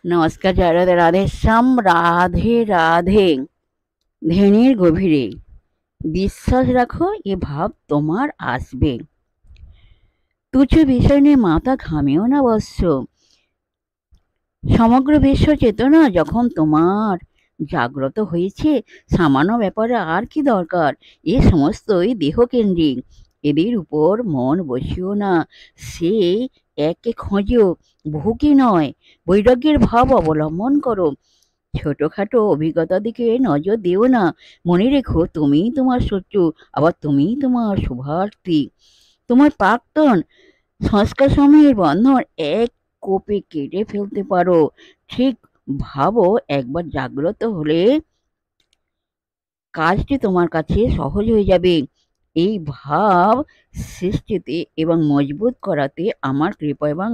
নমস্কার, জয় রাধে, রাধে শ্যাম, রাধে রাধে। ধ্যানের গভীরে বিশ্বাস রাখো, এ ভাব তোমার আসবে। তুচ্ছ বিষয় নিয়ে মাথা ঘামিও না বৎস। সমগ্র বিশ্ব চেতনা যখন তোমার জাগ্রত হয়েছে, সামান্য ব্যাপারে আর কি দরকার? এ সমস্তই দেহকেন্দ্রিক, এদের উপর মন বসিও না। সে একে খোঁজো, বহুকে নয়। বৈরাগ্যের ভাব অবলম্বন করো। ছোটখাটো অভিজ্ঞতার দিকে নজর দিও না। মনে রেখো, তুমিই তোমার শত্রু, আবার তুমিই তোমার শুভার্থী। তোমার প্রাক্তন সংস্কার সময়ের বন্ধন এক কোপে কেটে ফেলতে পারো। ঠিক ভাবো, একবার জাগ্রত হলে কাজটি তোমার কাছে সহজ হয়ে যাবে। এই ভাব সৃষ্টিতে এবং মজবুত করাতে আমার কৃপা এবং